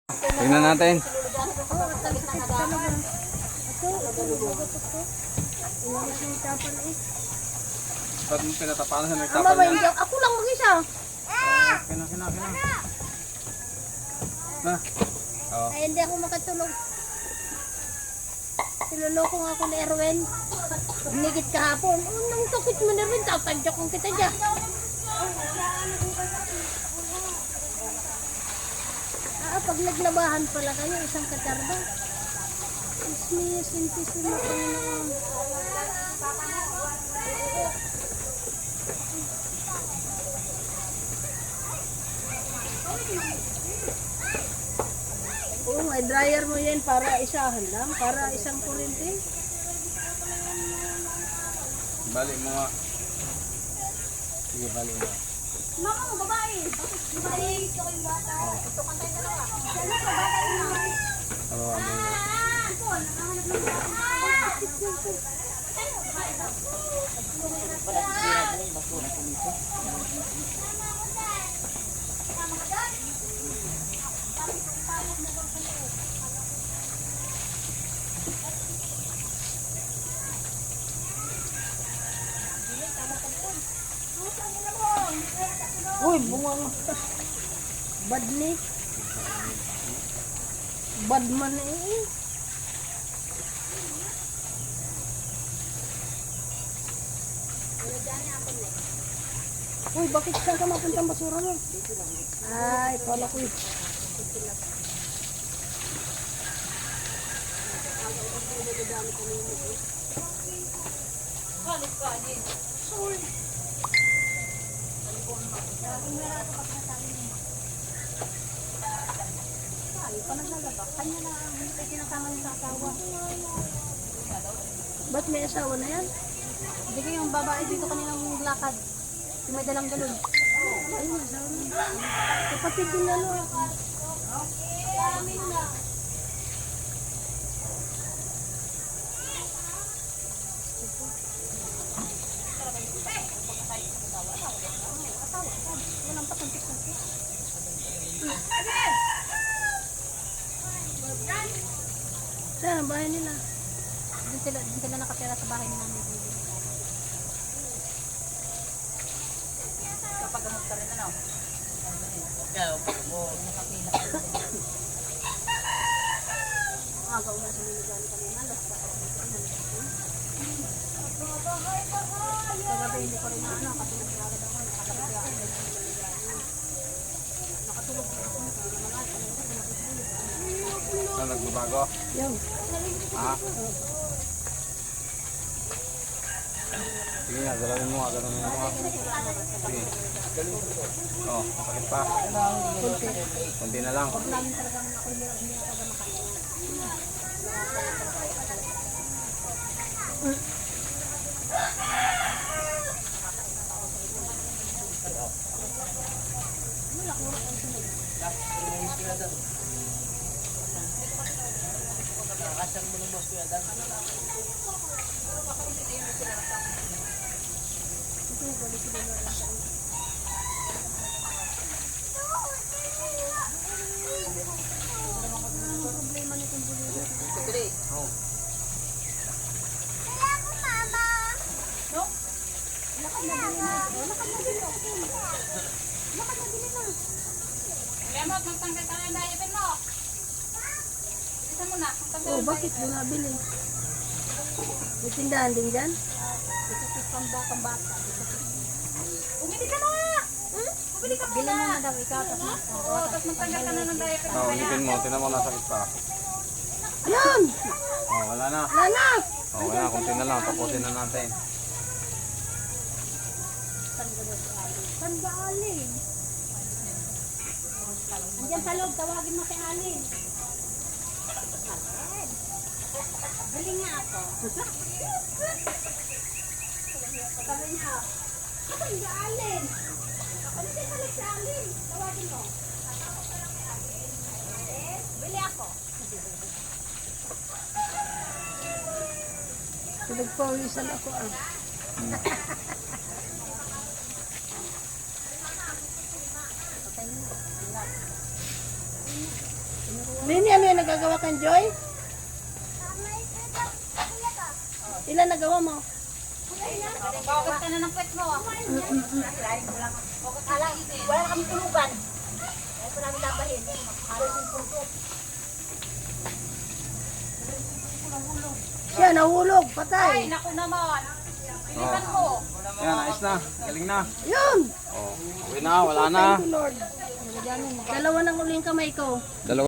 Tingnan natin. Ba't mo pinatapalan sa nagtapal niya? Ako lang mag-isa. Kina. Na. Oo. Ay, hindi ako makatulog. Siluloko nga ako ni Erwin. Nigit kahapon. Nang sakit mo na rin, tatadyak kong kita dyan. Pag naglabahan pala kayo, isang katarba. Ismiya, sintisima, Panginoon. Oo, may dryer mo yan para isahan lang, para isang kurinti. Balik mo nga. Sige, balik mo. Mama, babae. Babae, ito ko yung bata. Ito kang tayo dalawa. Dalawa, babae na. Ano ang mga? Ito, nakahanap ng bata. Uy, bungang bad ni. Bad man eh. Uy, bakit saan ka mapunta ang basura mo? Ay, pala ko eh. Ba't may asawa na yan? Hindi ko yung babae dito kanilang lakad. Yung may dalang galon. Ayun, asawa na. Kapatid din na no. Saan ang bahay nila? Doon sila nakatira sa bahay ni namin. Kapagamot ka rin ano? Agaw na sa niligan kanina. Lasta ako dito. Kagabi hindi ko rin na ano. Katulog na agad ako. Nakatulog ako. Nakatulog ako. Saan nagbabago? Yan. Ha? Sige nga, galawin mo nga. Sige. Oh, masakit pa. Kunti na lang. Namin talagang ako hindi ako makain. Oh, bakit mo nabili? May tindahan din dyan? Pambata. Bumili ka na! Bumili ka Bilang mo na daw ikaw. Oo, tapos magtanggal ka na ng diaper. Oh, ulitin mo. Tinan mo, nasakit pa. Yan! Oh, wala na. Lana! Oh, wala. Kunti na lang. Tapusin na natin. Saan ba Alin? Andiyan sa loob, tawagin mo si Alin. Bili nga ako. Sabi niya, saan ba Alin? Ano siya salit si Alin? Tawagin mo. Bili ako. Pinagpawisan ako ah. Nini, ano yung nagagawa kang Joy? Ilan nagawa mo? Bakit ka na ng pwet mo? Wala na kami tulugan. Kaya ko namin labahin. Siya, nahulog, Ay, patay. naku naman. Pilitan mo. Yan, ayos na. Galing na. Yun! Oh, uwi na, wala na. Thank you, Lord. Dalawa ng uling kamay ko. Dalawa.